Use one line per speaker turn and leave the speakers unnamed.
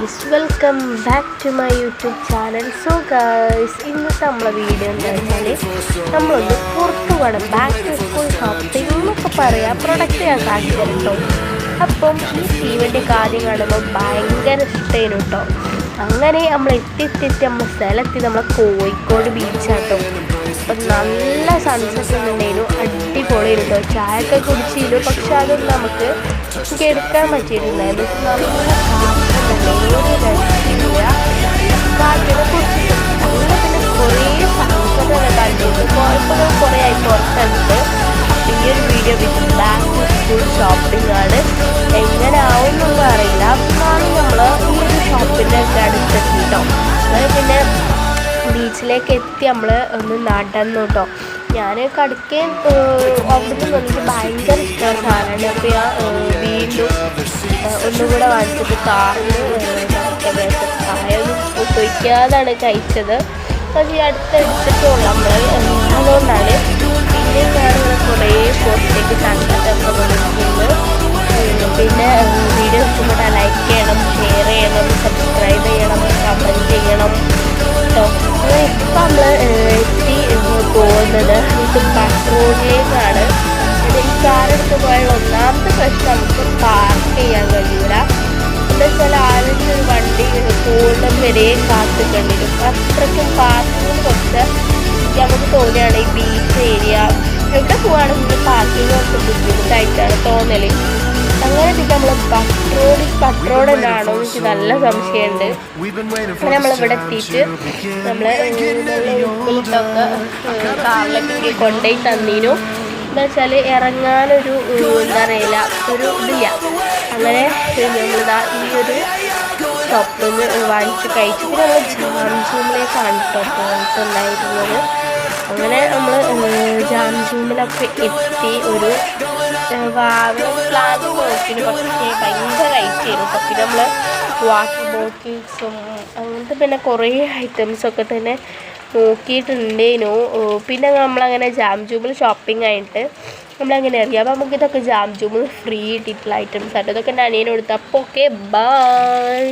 Guys, welcome back to my YouTube channel. So guys, ഇന്നത്തെ നമ്മളെ video എന്താ വെച്ചാൽ നമ്മളൊന്ന് പുറത്തു പോകണം, ബാക്ക് ടു സ്കൂൾ ഷോപ്പിംഗ് എന്നൊക്കെ പറയാം. പ്രൊഡക്റ്റ് ഞാൻ കാണിച്ചു തരും കേട്ടോ. അപ്പം ഈ തീവണ്ടി കാര്യം കാണുമ്പോൾ ഭയങ്കര ഇഷ്ടമായിരുന്നു കേട്ടോ. അങ്ങനെ നമ്മൾ എത്തി നമ്മൾ സ്ഥലത്തി നമ്മളെ കോഴിക്കോട് ബീച്ചാട്ടോ. അപ്പം നല്ല സൺസെറ്റ് ഉണ്ടായിരുന്നു, അടിപൊളി കേട്ടോ. ചായയൊക്കെ കുടിച്ചിരുന്നു, പക്ഷെ അതൊന്നും നമുക്ക് എടുക്കാൻ പറ്റിയിട്ടുണ്ടായിരുന്നു. നല്ല കാറ്റിനെ കുറിച്ചിട്ട് അങ്ങനെ പിന്നെ കുറേ സൺസെറ്റൊക്കെ കണ്ടിട്ട് ഇപ്പോൾ കുറേ ആയി പുറത്തെടുത്ത്. അപ്പം ഈ ഒരു video with back to school shopping ആണ്. എങ്ങനെ ആവുമെന്നൊന്നും അറിയില്ല. എന്നാണ് നമ്മൾ ഈ ഒരു ഷോപ്പിൻ്റെ ഒക്കെ അടുത്തെത്തിട്ടോ. അങ്ങനെ പിന്നെ ബീച്ചിലേക്ക് എത്തി നമ്മൾ ഒന്ന് നടന്നു കേട്ടോ. ഞാൻ കടിക്കാൻ അവിടെ നിന്ന് ഭയങ്കര ഇഷ്ടമാണ് സാധനമാണ്. അപ്പോൾ ഞാൻ വീണ്ടും ഒന്നുകൂടെ വാങ്ങിച്ചിട്ട് കാറിൽ ചായൊന്നും ഉപയോഗിക്കാതാണ് കഴിച്ചത്. പക്ഷേ ഈ അടുത്തെടുത്തിട്ടുള്ള നമ്മൾ അതുകൊണ്ടാണ്. പിന്നെ ഞാനിവിടെ കുറേ പോസ്റ്റിലേക്ക് സൺസെറ്റൊക്കെ കൊടുക്കുന്നു. പിന്നെ വീഡിയോ ഇഷ്ടപ്പെട്ടാൽ ലൈക്ക് ചെയ്യണം, ഷെയർ ചെയ്യണം, സബ്സ്ക്രൈബ് ചെയ്യണം, കമൻറ്റ് ചെയ്യണം കേട്ടോ. ഇപ്പം നമ്മൾ എത്തി പോകുന്നത് ഇത് ബസ് റോഡിലേക്കാണ്. ഈ കാറെടുത്ത് പോയാൽ ഒന്നാമത്തെ പ്രശ്നം നമുക്ക് പാർക്ക് ചെയ്യാൻ കഴിയില്ല. എന്താ വെച്ചാൽ ആദ്യത്തെ ഒരു വണ്ടി പോകുന്നത് വരെ കാത്തിക്കണ്ടിരും. അത്രയ്ക്കും പാർക്കിങ്ങിന് കുറച്ച് നമുക്ക് തോന്നിയാണ് ഈ ബീച്ച് ഏരിയ എവിടെ പോവുകയാണെങ്കിൽ പാർക്കിങ് കുറച്ച് ബുദ്ധിമുട്ടായിട്ടാണ് തോന്നൽ. അങ്ങനെ പിന്നെ നമ്മൾ ബസ് റോഡ് തന്നെയാണോ എനിക്ക് നല്ല സംശയമുണ്ട്. അങ്ങനെ നമ്മളിവിടെ എത്തിയിട്ട് നമ്മൾ ഉപ്പിലിട്ടൊക്കെ കാറിലൊക്കെ കൊണ്ടുപോയി തന്നീനു. എന്താ വെച്ചാൽ ഇറങ്ങാനൊരു എന്താ അറിയില്ല, ഒരു ഇതില്ല. അങ്ങനെ നമ്മളിതാ ഈ ഒരു ഷോപ്പിൽ നിന്ന് വാങ്ങിച്ച് കഴിച്ചു. പിന്നെ നമ്മൾ ജാംജൂമിലേക്കാണ് കേട്ടോ പോയിട്ടുണ്ടായിരുന്നത്. അങ്ങനെ നമ്മൾ ജാംജൂമിലൊക്കെ എത്തി. ഒരു പ്ലാൻ നോക്കിയിട്ട് പക്ഷേ ഭയങ്കര റേറ്റ് ആയിരുന്നു. പിന്നെ നമ്മൾ വാട്ടർ ബോട്ടിൽസും അങ്ങനത്തെ പിന്നെ കുറേ ഐറ്റംസൊക്കെ തന്നെ നോക്കിയിട്ടുണ്ടേനു. പിന്നെ നമ്മളങ്ങനെ ജാംജൂമിൽ ഷോപ്പിംഗ് ആയിട്ട് നമ്മളങ്ങനെ അറിയാം. അപ്പോൾ നമുക്കിതൊക്കെ ജാംജൂമിൽ ഫ്രീ കിട്ടിയിട്ടുള്ള ഐറ്റംസ് ആയിട്ട് ഇതൊക്കെ ഞാൻ അനിയനെ കൊടുത്തു. അപ്പോൾ ഓക്കെ, ബൈ.